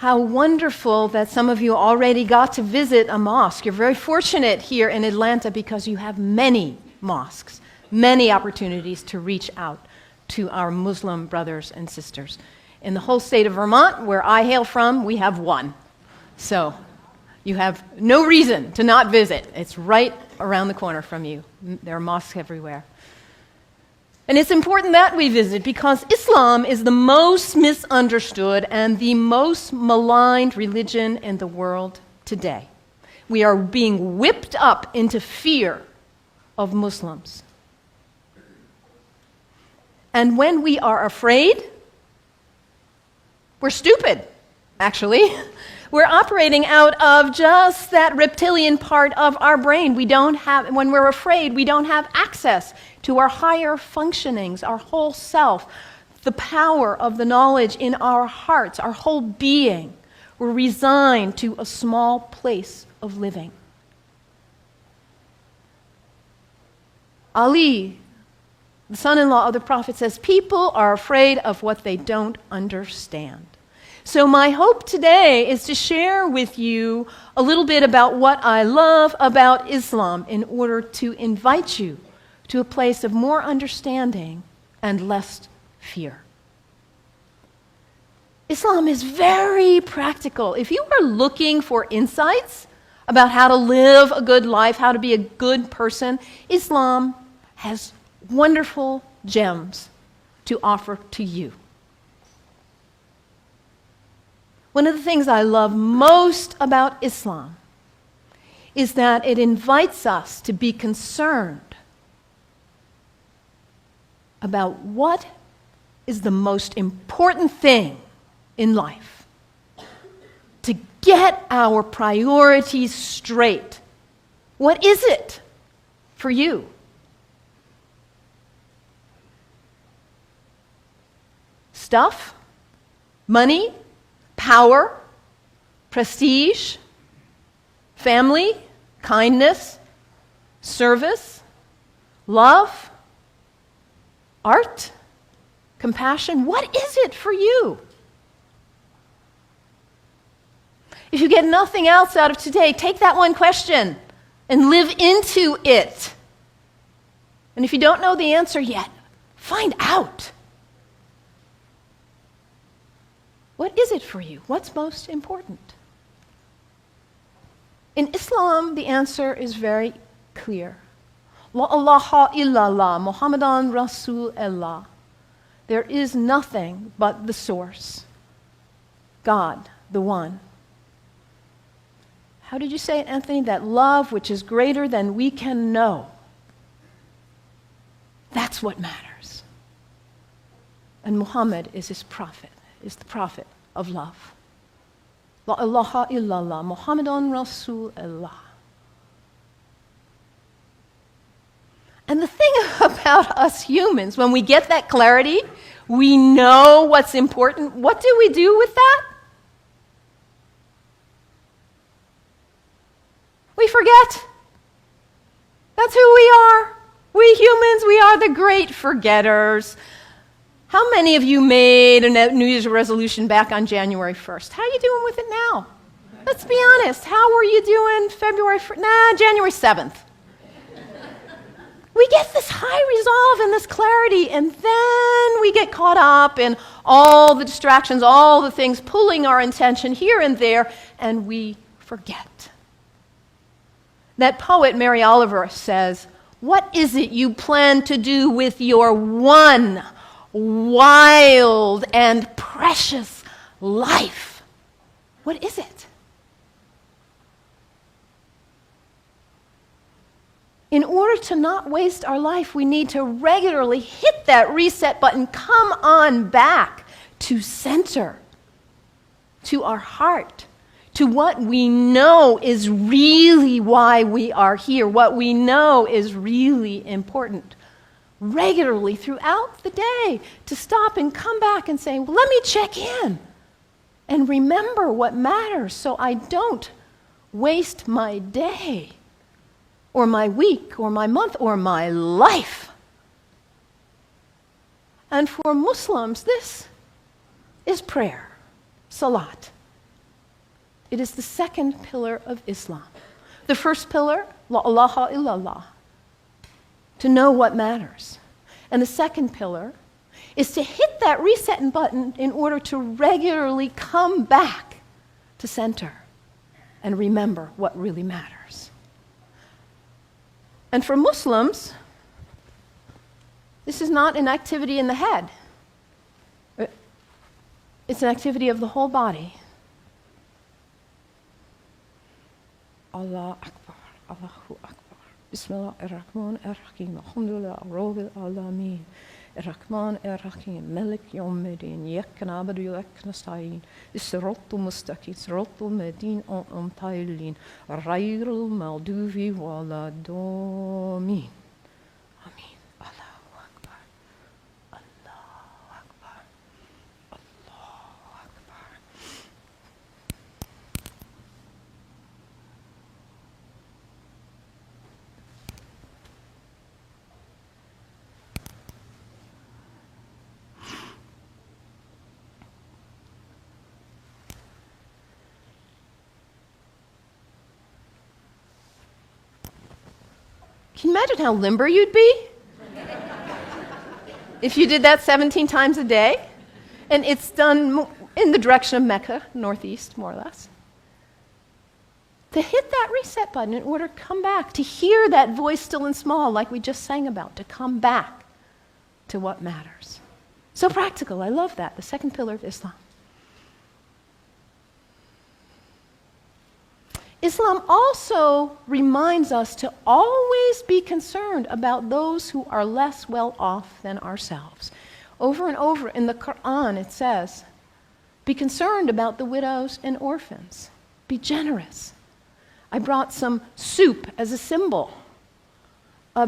How wonderful that some of you already got to visit a mosque. You're very fortunate here in Atlanta because you have many mosques, many opportunities to reach out to our Muslim brothers and sisters. In the whole state of Vermont, where I hail from, we have one. So you have no reason to not visit. It's right around the corner from you. There are mosques everywhere. And it's important that we visit because Islam is the most misunderstood and the most maligned religion in the world today. We are being whipped up into fear of Muslims. And when we are afraid, we're stupid, actually. We're operating out of just that reptilian part of our brain. When we're afraid, we don't have access to our higher functionings, our whole self, the power of the knowledge in our hearts, our whole being. We're resigned to a small place of living. Ali, the son-in-law of the Prophet, says, people are afraid of what they don't understand. So my hope today is to share with you a little bit about what I love about Islam in order to invite you to a place of more understanding and less fear. Islam is very practical. If you are looking for insights about how to live a good life, how to be a good person, Islam has wonderful gems to offer to you. One of the things I love most about Islam is that it invites us to be concerned about what is the most important thing in life. To get our priorities straight. What is it for you? Stuff? Money? Power, prestige, family, kindness, service, love, art, compassion. What is it for you? If you get nothing else out of today, take that one question and live into it. And if you don't know the answer yet, find out. What is it for you? What's most important? In Islam, the answer is very clear. La ilaha illallah, Muhammadan Rasulullah. There is nothing but the source. God, the one. How did you say it, Anthony? That love which is greater than we can know. That's what matters. And Muhammad is his prophet. Is the prophet of love. La ilaha illallah, Muhammadan Rasulullah. And the thing about us humans, when we get that clarity, we know what's important. What do we do with that? We forget. That's who we are. We humans, we are the great forgetters. How many of you made a New Year's resolution back on January 1st? How are you doing with it now? Let's be honest. How were you doing January 7th? We get this high resolve and this clarity, and then we get caught up in all the distractions, all the things pulling our attention here and there, and we forget. That poet, Mary Oliver, says, what is it you plan to do with your one wild and precious life? What is it? In order to not waste our life, we need to regularly hit that reset button, come on back to center, to our heart, to what we know is really why we are here, what we know is really important. Regularly throughout the day, to stop and come back and say, well, let me check in and remember what matters so I don't waste my day or my week or my month or my life. And for Muslims, this is prayer, salat, It is the second pillar of Islam. The first pillar, la ilaha illallah, to know what matters. And the second pillar is to hit that reset button in order to regularly come back to center and remember what really matters. And for Muslims, this is not an activity in the head. It's an activity of the whole body. Allah Akbar, Allahu Akbar. Bismillah ar-Rahman ar-Rahim. Alhamdulillah, Rabbil Alameen. Ar-Rahman ar-Rahim. Malik Yawmiddin. Iyyaka na'budu wa iyyaka nasta'in. As-siratal mustaqim. Siratal ladhina an'amta alayhim. Ghayril maghdubi waladdallin. Amin. Allahu Akbar. Allahu Akbar. Allahu Akbar. Can you imagine how limber you'd be if you did that 17 times a day? And it's done in the direction of Mecca, northeast, more or less. To hit that reset button in order to come back, to hear that voice still and small like we just sang about, to come back to what matters. So practical, I love that, the second pillar of Islam. Islam also reminds us to always be concerned about those who are less well off than ourselves. Over and over in the Quran it says, be concerned about the widows and orphans. Be generous. I brought some soup as a symbol